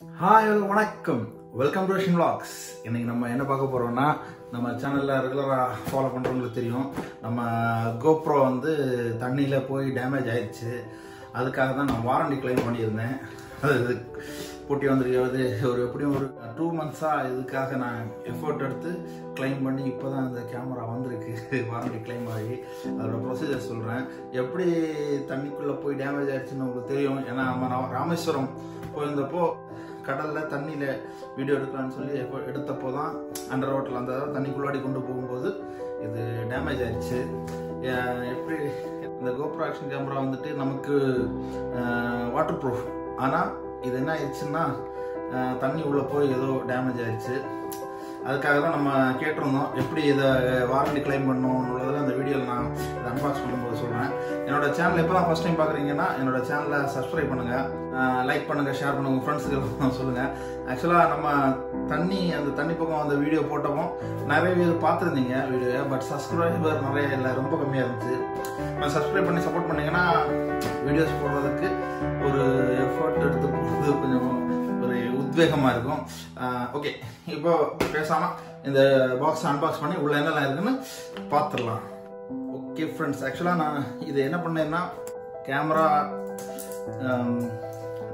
Hi, வணக்கம். Welcome to Ashwin Vlogs. இன்னைக்கு நம்ம என்ன பார்க்க போறோம்னா நம்ம சேனல்ல ரெகுலரா ஃபாலோ பண்றவங்களுக்கு தெரியும். நம்ம GoPro வந்து தண்ணியில போய் டேமேஜ் ஆயிடுச்சு. அதுக்காக தான் நான் வாரண்டி கிளைம் பண்ணியிருந்தேன். அது போட்டி வந்திருக்கிறது ஒரு எப்படியும் ஒரு 2 months-ஆ இதுக்காக நான் எஃபோர்ட் எடுத்து கிளைம் பண்ணி இப்போதான் அந்த கேமரா வந்திருக்கு வாரண்டி கிளைம் ஆகி. அதோட ப்ரொசீஜர் சொல்கிறேன். எப்படி தண்ணிக்குள்ளே போய் டேமேஜ் ஆயிடுச்சுன்னு உங்களுக்கு தெரியும். ஏன்னா நம்ம ராமேஸ்வரம் போயிருந்தப்போ கடலில் தண்ணியில் வீடியோ எடுக்கலான்னு சொல்லி எடுத்தப்போ தான் அண்டர் வாட்டரில் அந்த தண்ணிக்குள்ளாடி கொண்டு போகும்போது இது டேமேஜ் ஆயிடுச்சு. எப்படி இந்த GoPro ஆக்ஷன் கேமரா வந்துட்டு நமக்கு வாட்டர் ப்ரூஃப், ஆனால் இது என்ன ஆயிடுச்சுன்னா தண்ணி உள்ளே போய் ஏதோ டேமேஜ் ஆயிடுச்சு. அதுக்காக தான் நம்ம கேட்டிருந்தோம் எப்படி இதை வாரண்டி கிளைம் பண்ணணும்ன்றதில் அந்த வீடியோவில் நான் இதை அன்பாக்ஸ் பண்ணும்போது சொல்கிறேன். என்னோட சேனல் எப்போ தான் ஃபஸ்ட் டைம் பார்க்குறீங்கன்னா என்னோட சேனலை சப்ஸ்கிரைப் பண்ணுங்கள், லைக் பண்ணுங்கள், ஷேர் பண்ணுங்கள், உங்கள் ஃப்ரெண்ட்ஸுக்கு சொல்லுங்கள். ஆக்சுவலாக நம்ம அந்த தண்ணி பக்கம் அந்த வீடியோ போட்டப்போ நிறைய பேர் பார்த்துருந்தீங்க வீடியோவை. பட் சப்ஸ்கிரைபர் நிறைய இல்லை, ரொம்ப கம்மியாக இருந்துச்சு. சப்ஸ்கிரைப் பண்ணி சப்போர்ட் பண்ணிங்கன்னா வீடியோஸ் போடுறதுக்கு ஒரு எஃபர்ட் எடுத்து போகிறது கொஞ்சம் ஒரு உத்வேகமாக இருக்கும். ஓகே, இப்போ பேசாமல் இந்த பாக்ஸ் அன்பாக்ஸ் பண்ணி உள்ள என்னெல்லாம் இருக்குன்னு பார்த்துடலாம். ஓகே ஃப்ரெண்ட்ஸ், ஆக்சுவலாக நான் இது என்ன பண்ணேன்னா கேமரா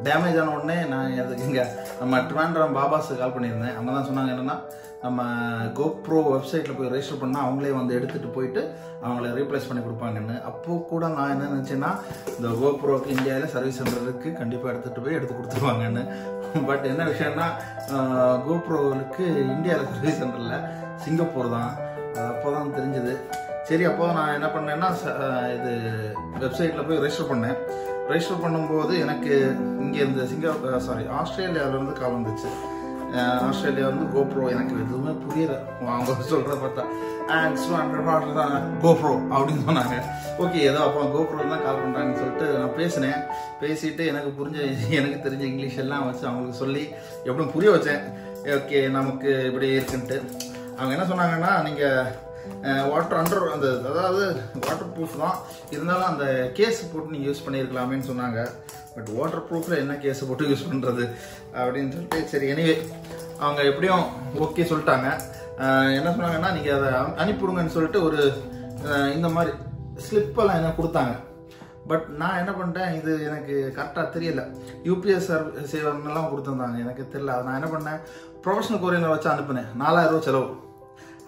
டேமேஜ் ஆன உடனே நான் அதுக்கு இங்கே நம்ம ட்ரிவாண்ட்ரம் பாபாஸுக்கு கால் பண்ணியிருந்தேன். அவங்க தான் சொன்னாங்க என்னென்னா நம்ம GoPro வெப்சைட்டில் போய் ரெஜிஸ்டர் பண்ணால் அவங்களே வந்து எடுத்துகிட்டு போயிட்டு அவங்கள ரீப்ளேஸ் பண்ணி கொடுப்பாங்கன்னு. அப்போது கூட நான் என்ன நினச்சேன்னா இந்த GoProக்கு இந்தியாவில் சர்வீஸ் சென்டர் இருக்குது, கண்டிப்பாக எடுத்துகிட்டு போய் எடுத்து கொடுத்துருவாங்கன்னு. பட் என்ன விஷயம்னா GoProவுக்கு இந்தியாவில் சர்வீஸ் சென்டரில் சிங்கப்பூர் தான். அது அப்போ தான் தெரிஞ்சது. சரி, அப்போ நான் என்ன பண்ணேன்னா இது வெப்சைட்டில் போய் ரெஜிஸ்டர் பண்ணேன். ரெஜிஸ்டர் பண்ணும்போது எனக்கு இங்கே இருந்த ஆஸ்திரேலியாவிலேருந்து கால் வந்துச்சு. ஆஸ்திரேலியா வந்து GoPro எனக்கு எதுவுமே புரியல. அவங்க சொல்கிறத பார்த்தா GoPro அப்படின்னு சொன்னாங்க. ஓகே, ஏதோ அப்போ GoPro தான் கால் பண்ணுறாங்கன்னு சொல்லிட்டு நான் பேசிட்டு எனக்கு தெரிஞ்ச இங்கிலீஷ் எல்லாம் வச்சு அவங்களுக்கு சொல்லி எப்படியும் புரிய வச்சேன். ஓகே, நமக்கு இப்படி இருக்குன்ட்டு அவங்க என்ன சொன்னாங்கன்னா நீங்கள் அதாவது வாட்டர் ப்ரூஃப் தான் இருந்தாலும் அந்த கேஸ் போட்டு நீங்கள் யூஸ் பண்ணியிருக்கலாமேன்னு சொன்னாங்க. பட் வாட்டர் ப்ரூஃபில் என்ன கேஸ் போட்டு யூஸ் பண்ணுறது அப்படின்னு சொல்லிட்டு சரி, எனிவே அவங்க எப்படியும் ஓகே சொல்லிட்டாங்க. என்ன சொன்னாங்கன்னா நீங்கள் அதை அனுப்பிவிடுங்கன்னு சொல்லிட்டு ஒரு இந்த மாதிரி ஸ்லிப்பெல்லாம் என்ன கொடுத்தாங்க. பட் நான் என்ன பண்ணிட்டேன், இது எனக்கு கரெக்டாக தெரியல. UPS சேவர்லாம் கொடுத்துருந்தாங்க, எனக்கு தெரியல. நான் என்ன பண்ணேன், ப்ரொஃபஷனல் கொரியரை வச்சு அனுப்பினேன். 4000 ரூபா செலவு.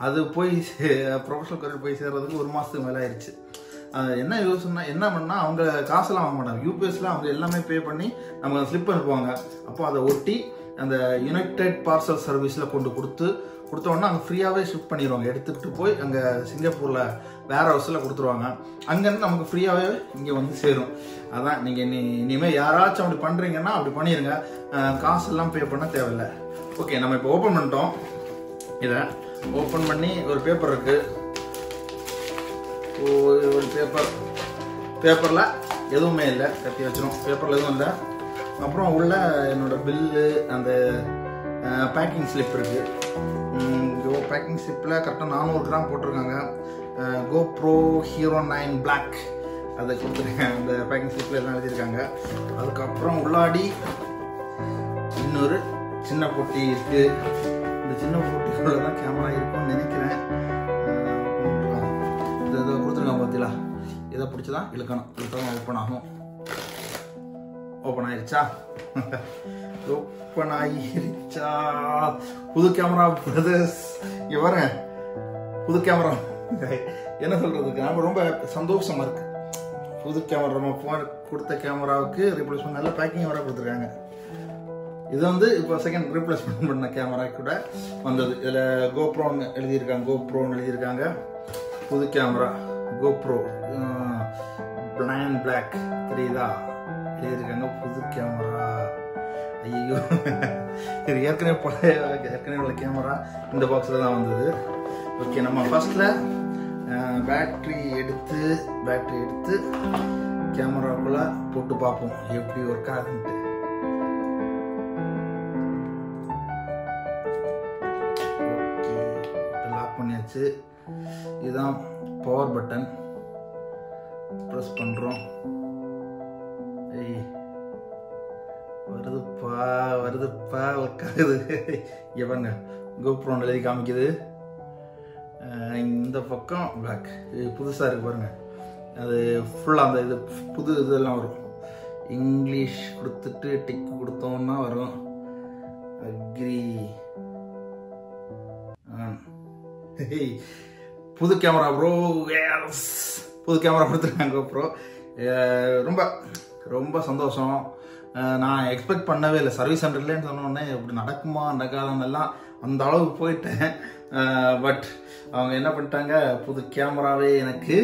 அது போய் ப்ரொஃபஷனல் கொரியர் போய் சேர்றதுக்கு 1 மாதத்துக்கு மேலே ஆயிடுச்சு. என்ன யோசனை என்ன பண்ணால் அவங்க காசெல்லாம் வாங்க மாட்டாங்க. UPSல அவங்க எல்லாமே பே பண்ணி நமக்கு ஸ்லிப் அனுப்புவாங்க. அப்போ அதை ஒட்டி அந்த யுனைடெட் பார்சல் சர்வீஸில் கொடுத்தோன்னா அங்கே ஃப்ரீயாகவே ஷிப் பண்ணிடுவாங்க. எடுத்துகிட்டு போய் அங்கே சிங்கப்பூரில் வேர் ஹவுஸில் கொடுத்துருவாங்க. அங்கேருந்து நமக்கு ஃப்ரீயாகவே இங்கே வந்து சேரும். அதான் நீங்கள் இனிமேல் யாராச்சும் அப்படி பண்ணுறீங்கன்னா அப்படி பண்ணிடுங்க, காசெல்லாம் பே பண்ண தேவையில்லை. ஓகே, நம்ம இப்போ ஓப்பன் பண்ணிட்டோம். இதை ஓப்பன் பண்ணி ஒரு பேப்பர் இருக்குது. ஒரு பேப்பரில் எதுவுமே இல்லை, கட்டி வச்சிடும். பேப்பரில் எதுவும் இல்லை. அப்புறம் உள்ள என்னோட பில்லு, அந்த பேக்கிங் ஸ்லிப் இருக்குது. பேக்கிங் ஸ்லிப்பில் கரெக்டாக 400 கிராம் போட்டிருக்காங்க. GoPro Hero 9 Black அதை கொடுத்துருக்கேன். அந்த பேக்கிங் ஸ்லிப்பில் எல்லாம் எழுதியிருக்காங்க. அதுக்கப்புறம் உள்ளாடி இன்னொரு சின்ன பொட்டி இருக்குது. இந்த சின்ன பொட்டிக்குள்ள தான் கேமரா இருக்கும்னு நினைக்கிறேன். இதை கொடுத்துருக்காங்க பார்த்தீங்களா, இதை பிடிச்சி தான் இழுக்கணும். ஓப்பன் ஆகும். ஓப்பன் ஆயிடுச்சா? ஓப்பன் ஆகிருச்சா? புது கேமரா பிரதர்ஸ், இங்கே வரேன். புது கேமரா என்ன சொல்றதுக்கு ரொம்ப சந்தோஷமா இருக்கு. புது கேமரா நம்ம போன் கொடுத்த கேமராவுக்கு ரீப்ளேஸ்மெண்ட் நல்ல பேக்கிங் வர கொடுத்துருக்காங்க. இது வந்து இப்போ செகண்ட் ரீப்ளேஸ்மெண்ட் பண்ண கேமரா கூட வந்தது. இதில் GoProன்னு எழுதியிருக்காங்க. புது கேமரா GoPro Black தெரியுதா எழுதியிருக்காங்க. புது கேமரா. ஐயோ, இது ஏற்கனவே உள்ள கேமரா இந்த பாக்ஸில் தான் வந்தது. ஓகே, நம்ம ஃபர்ஸ்ட்ல பேட்டரி எடுத்து கேமராக்குள்ள போட்டு பார்ப்போம் எப்படி ஒர்க் ஆகுதுன்ட்டு. ஓகே, லாக் பண்ணியாச்சு. இதுதான் பவர் பட்டன். ப்ரெஸ் பண்ணுறோம். வருதுப்பா வருதுப்பா ஒர்க் ஆகுது. இங்கே பாருங்க GoPro எழுதி காமிக்குது. இந்த பக்கம் பிளாக் புதுசாக இருக்கு பாருங்க. அது ஃபுல்லாக அந்த இது புது இதெல்லாம் வரும். இங்கிலீஷ் கொடுத்துட்டு டிக் கொடுத்தோம்னா வரும் அக்ரி. புது கேமரா ப்ரோ, புது கேமரா கொடுத்துருக்காங்க GoPro. ரொம்ப ரொம்ப சந்தோஷம். நான் எக்ஸ்பெக்ட் பண்ணவே இல்லை. சர்வீஸ் சென்டர்லேன்னு சொன்னோடனே இப்படி நடக்குமா நடக்காதன்னெல்லாம் அந்த அளவுக்கு போயிட்டேன். பட் அவங்க என்ன பண்ணிட்டாங்க, புது கேமராவே எனக்கு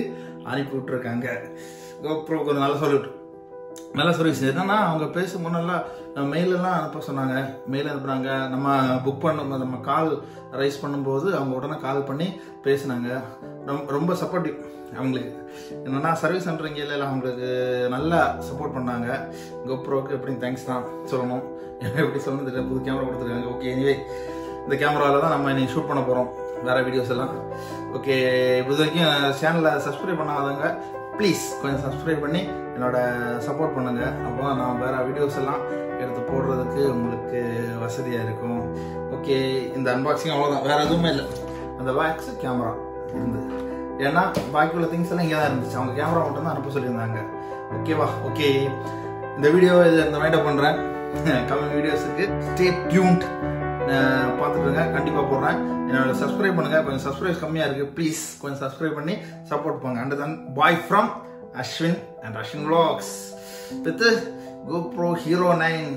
அனுப்பி விட்டுருக்காங்க. GoProக்கு ஒரு நல்ல சர்வீஸ். என்னன்னா அவங்க பேச முன்னெல்லாம் மெயிலெல்லாம் அனுப்ப சொன்னாங்க. மெயில் அனுப்புனாங்க. நம்ம புக் பண்ணும்போது, நம்ம கால் ரைஸ் பண்ணும்போது அவங்க உடனே கால் பண்ணி பேசினாங்க. ரொம்ப சப்போர்ட்டிவ் அவங்களுக்கு. என்னன்னா சர்வீஸ் சென்டர் இங்கே இல்லை, அவங்களுக்கு நல்லா சப்போர்ட் பண்ணாங்க. GoProக்கு எப்படி தேங்க்ஸ் தான் சொல்லணும். எப்படி சொல்லணும் தெரியல. புது கேமரா கொடுத்துருக்காங்க. ஓகே, எனிவே இந்த கேமராவில் தான் நம்ம இன்னைக்கு ஷூட் பண்ண போகிறோம் வேறு வீடியோஸ் எல்லாம். ஓகே, இது வரைக்கும் சேனலை சப்ஸ்கிரைப் பண்ணாதவங்க ப்ளீஸ் கொஞ்சம் சப்ஸ்கிரைப் பண்ணி என்னோட சப்போர்ட் பண்ணுங்க. அப்போ தான் நான் வேறு வீடியோஸ் எல்லாம் எடுத்து போடுறதுக்கு உங்களுக்கு வசதியாக இருக்கும். ஓகே, இந்த அன்பாக்சிங் அவ்வளோதான், வேறு எதுவுமே இல்லை. அந்த பாக்ஸ் கேமரா இருந்து, ஏன்னா பாக்கி உள்ள திங்ஸ் எல்லாம் இங்கே தான் இருந்துச்சு. அவங்க கேமரா மட்டும் தான் அனுப்ப சொல்லியிருந்தாங்க. ஓகேவா? ஓகே, இந்த வீடியோ இந்த மைண்டப் பண்ணுறேன். கம்மிங் வீடியோஸுக்கு ஸ்டே டியூன்ட். பார்த்துட்டுருங்க, கண்டிப்பாக போடுறேன். என்னோட சப்ஸ்கிரைப் பண்ணுங்க. கொஞ்சம் சப்ஸ்கிரைப் கம்மியாக இருக்குது, ப்ளீஸ் கொஞ்சம் சப்ஸ்கிரைப் பண்ணி சப்போர்ட் பண்ணுங்க. And then bye from Ashwin and Ashwin Vlogs with GoPro Hero 9.